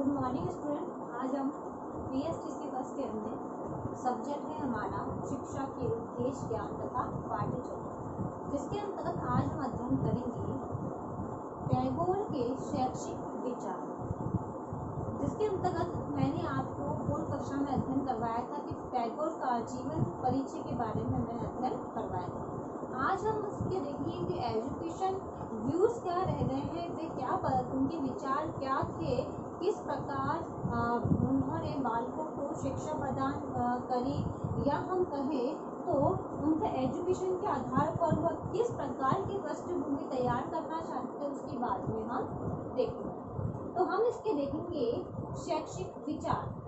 Good morning student. आज हम पीएसटीसी first year में सब्जेक्ट है हमारा शिक्षा के उद्देश्य ज्ञान तथा पाठ्यचर्या, जिसके अंतर्गत आज हम अध्ययन करेंगे टैगोर के शैक्षिक विचार। जिसके अंतर्गत मैंने आपको पूर्व कक्षा में अध्ययन करवाया था कि टैगोर का जीवन परिचय के बारे में मैंने अध्ययन करवाया था। आज हम उसके देखेंगे कि एजुकेशन व्यूज क्या रह गए हैं, वे क्या उनके विचार क्या थे, किस प्रकार उन्होंने बालकों को शिक्षा प्रदान करी, या हम कहें तो उनका एजुकेशन के आधार पर वह किस प्रकार की पृष्ठभूमि तैयार करना चाहते हैं, उसके बारे में हम देखेंगे। तो हम इसके देखेंगे शैक्षिक विचार।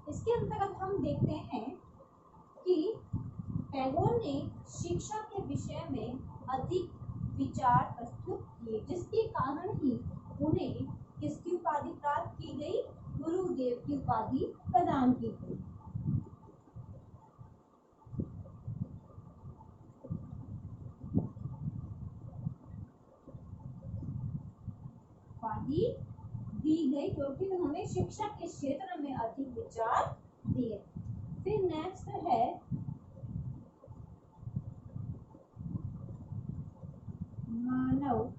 इसके अंतर्गत हम देखते हैं कि टैगोर ने शिक्षा के विषय में अधिक विचार प्रस्तुत किए, जिसके कारण ही उन्हें किसकी उपाधि प्राप्त की गई, गुरुदेव की उपाधि प्रदान की गई। उपाधि दी गई क्योंकि उन्होंने शिक्षा के क्षेत्र में अधिक विचार दिए। फिर नेक्स्ट है मानव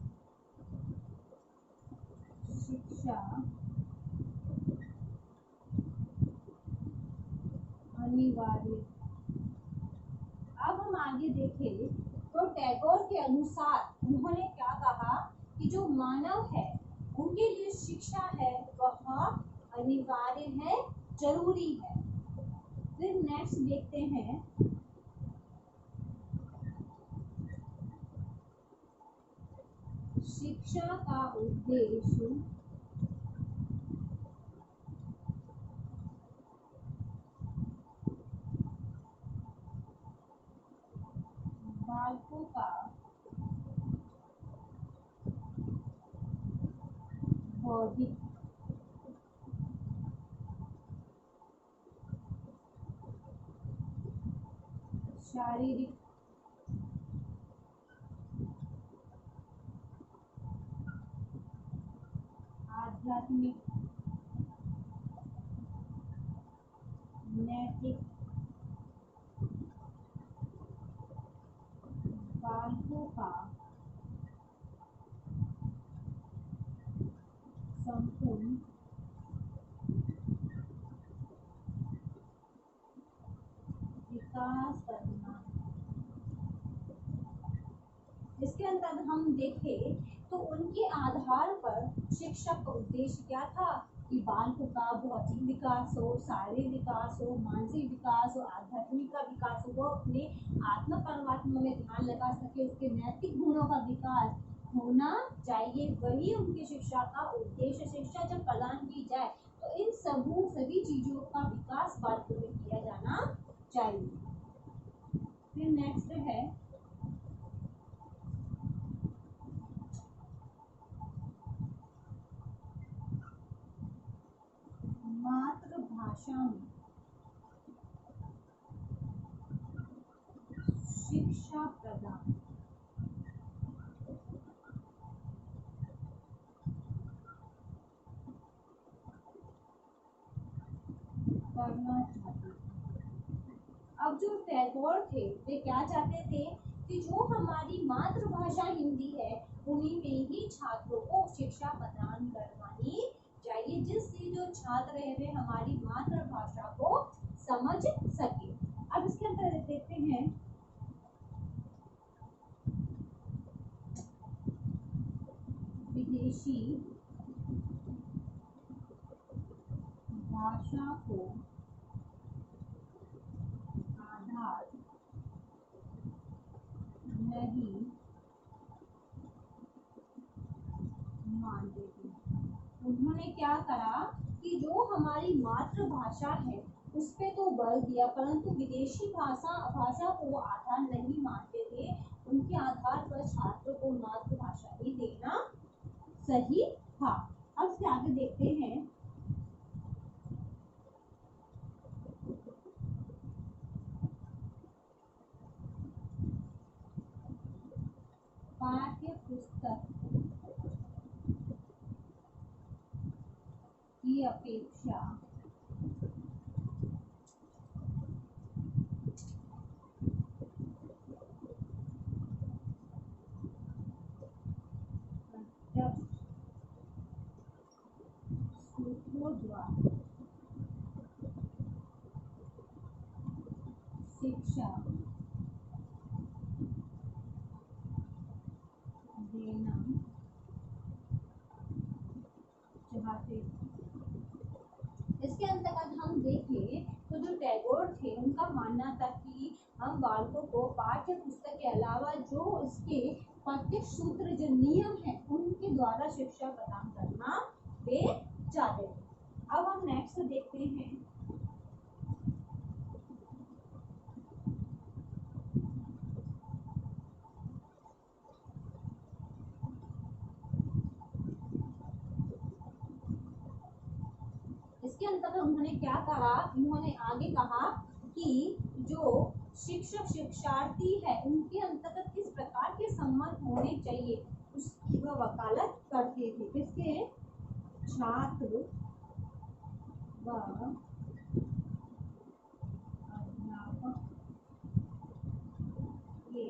शिक्षा अनिवार्य। अब हम आगे देखें तो टैगोर के अनुसार उन्होंने क्या कहा कि जो मानव है उनके लिए शिक्षा है वह अनिवार्य है, जरूरी है। फिर नेक्स्ट देखते हैं शिक्षा का उद्देश्य बालकों का बौद्धिक, शारीरिक, आध्यात्मिक, नैतिक, बालकों का संपूर्ण विकास करना। इसके अंतर्गत हम देखें तो उनके आधार पर शिक्षा का उद्देश्य क्या था कि बालकों का भौतिक विकास हो, शारीरिक विकास हो, मानसिक विकास हो, आध्यात्मिक का विकास हो, वो अपने आत्मा परमात्मा में ध्यान लगा सके, उसके नैतिक गुणों का विकास होना चाहिए। वही उनकी शिक्षा का उद्देश्य। शिक्षा जब प्रदान की जाए तो इन सभी चीजों का विकास बालकों में किया जाना चाहिए। फिर नेक्स्ट है मातृभाषा में शिक्षा प्रदान करना चाहते थे। अब जो टैगोर थे वे क्या चाहते थे कि जो हमारी मातृभाषा हिंदी है उन्हीं में ही छात्रों को शिक्षा प्रदान करवानी चाहिए, जिससे जो छात्र है वे हमारी मातृभाषा को समझ सके। अब इसके अंदर देखते हैं विदेशी भाषा को आधार नहीं मानते थे। उन्होंने क्या करा कि जो हमारी मातृभाषा है उस पे तो बल दिया, परंतु विदेशी भाषा को आधार नहीं मानते थे। उनके आधार पर छात्र को मातृभाषा ही देना सही था। अब से आगे देखते हैं। पाठ्य पुस्तक की अपेक्षा सूत्रों द्वारा शिक्षा देना चाहते थे। इसके अंतर्गत हम देखें तो जो टैगोर थे उनका मानना था कि हम बालकों को पाठ्य पुस्तक के अलावा जो इसके प्रत्यक्ष सूत्र जो नियम है उनके द्वारा शिक्षा प्रदान करना वे चाहते थे। अब हम नेक्स्ट देखते हैं। इसके अंतर्गत उन्होंने क्या कहा, उन्होंने आगे कहा कि जो शिक्षक शिक्षार्थी है उनके अंतर्गत किस प्रकार के संबंध होने चाहिए उसकी वह वकालत करते थे। किसके? छात्र व अध्यापक के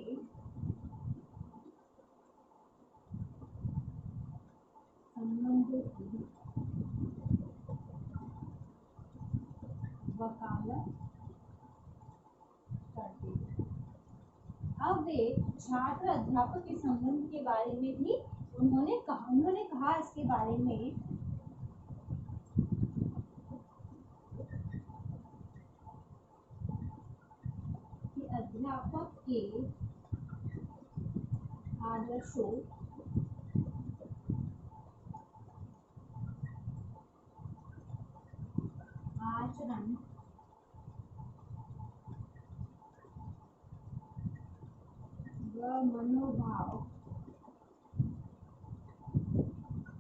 संबंधों की वकालत करते थे। अब वे छात्र अध्यापक के संबंध के बारे में भी उन्होंने कहा इसके बारे में कि अध्यापक के आदर्शों आचरण व मनोभाव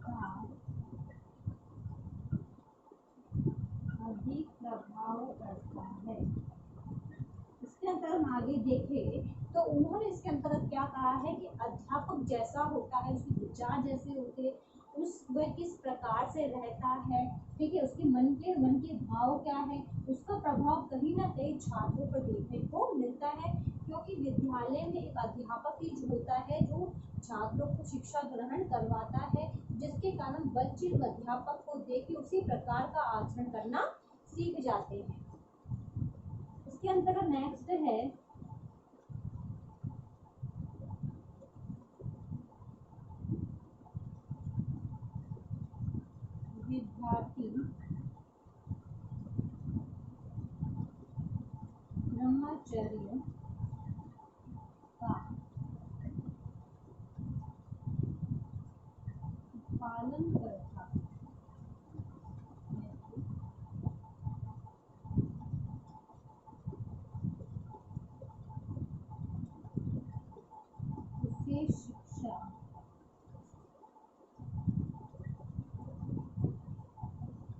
का अधिक प्रभाव पड़ता है। इसके अंतर्गत हम आगे देखें तो उन्होंने इसके अंतर्गत क्या कहा है कि अध्यापक जैसा होता है उसके विचार जैसे होते उस वह किस प्रकार से रहता है, ठीक है, उसके मन के भाव क्या है, उसका प्रभाव कहीं ना कहीं छात्रों पर देखने को मिलता है। क्योंकि विद्यालय में एक अध्यापक ही होता है जो छात्रों को शिक्षा ग्रहण करवाता है, जिसके कारण बच्चे अध्यापक को देख के उसी प्रकार का आचरण करना सीख जाते हैं। इसके अंतर्गत नेक्स्ट है विद्यार्थी ब्रह्मचर्य का पालन करता है। उसे शिक्षा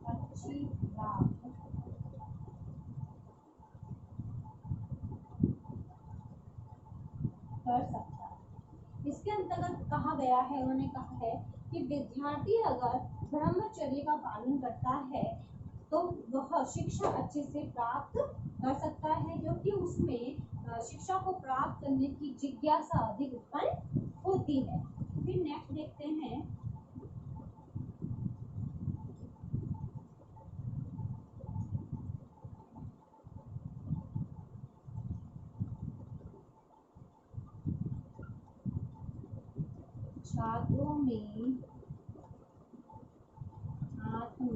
अच्छी प्राप्त कर सकता है। इसके अंतर्गत कहा गया है, उन्होंने कहा है कि विद्यार्थी अगर ब्रह्मचर्य का पालन करता है तो वह शिक्षा अच्छे से प्राप्त कर सकता है, क्योंकि उसमें शिक्षा को प्राप्त करने की जिज्ञासा अधिक उत्पन्न होती है। फिर नेक्स्ट देखते हैं छात्रों में आत्म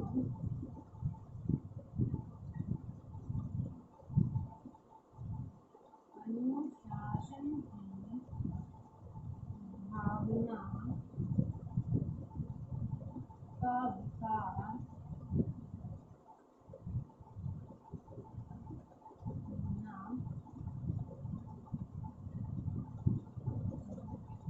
अनुशासन की भावना का विकास होना।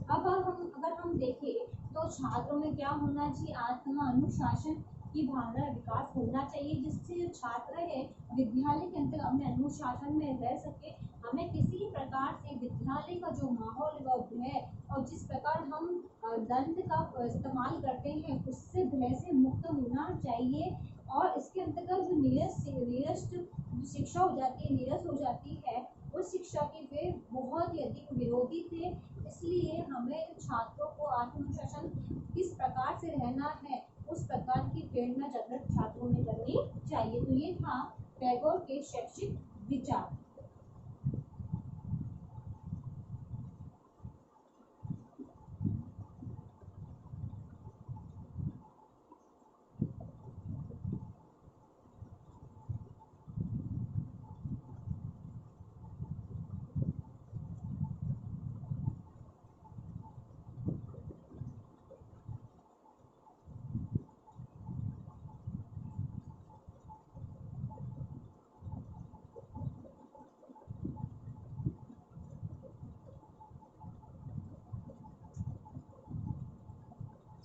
अब अगर हम देखें तो छात्रों में क्या होना चाहिए, आत्म अनुशासन की भावना का विकास होना चाहिए, जिससे जो छात्र है विद्यालय के अंदर अपने अनुशासन में रह सके। हमें किसी प्रकार से विद्यालय का जो माहौल है और जिस प्रकार हम दंड का इस्तेमाल करते हैं उससे भय से मुक्त होना चाहिए। और इसके अंतर्गत जो नीरस शिक्षा हो जाती है, नीरस हो जाती है, उस शिक्षा के वे बहुत ही अधिक विरोधी थे। इसलिए हमें छात्रों को आत्मनुशासन किस प्रकार से रहना है उस प्रकार की प्रेरणा जागृत छात्रों में करनी चाहिए। तो ये था टैगोर के शैक्षिक विचार।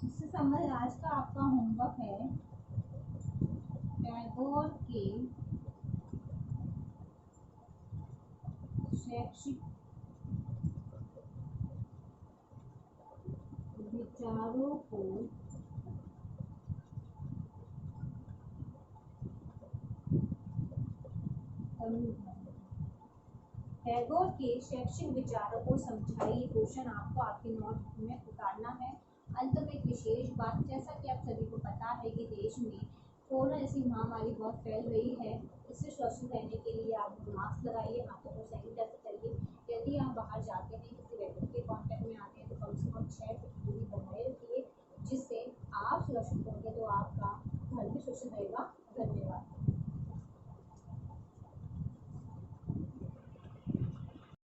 इससे संबंधित आज का आपका होमवर्क है टैगोर के शैक्षिक विचारों को टैगोर के शैक्षिक विचारों को समझाइए। क्वेश्चन आपको आपके नोट में उतारना है। अंत में एक विशेष बात, जैसा कि आप सभी को पता है कि देश में कोरोना जैसी महामारी बहुत फैल रही है, इससे सुरक्षित रहने के लिए आप मास्क लगाइए, हाथों को सैनिटाइज करिए। यदि आप बाहर जाते हैं, किसी व्यक्ति के कांटेक्ट में आते हैं तो कम से कम 6 फीट दूरी बनाए रखिए, जिससे आप सुरक्षित होंगे तो आपका घर भी सुरक्षित रहेगा।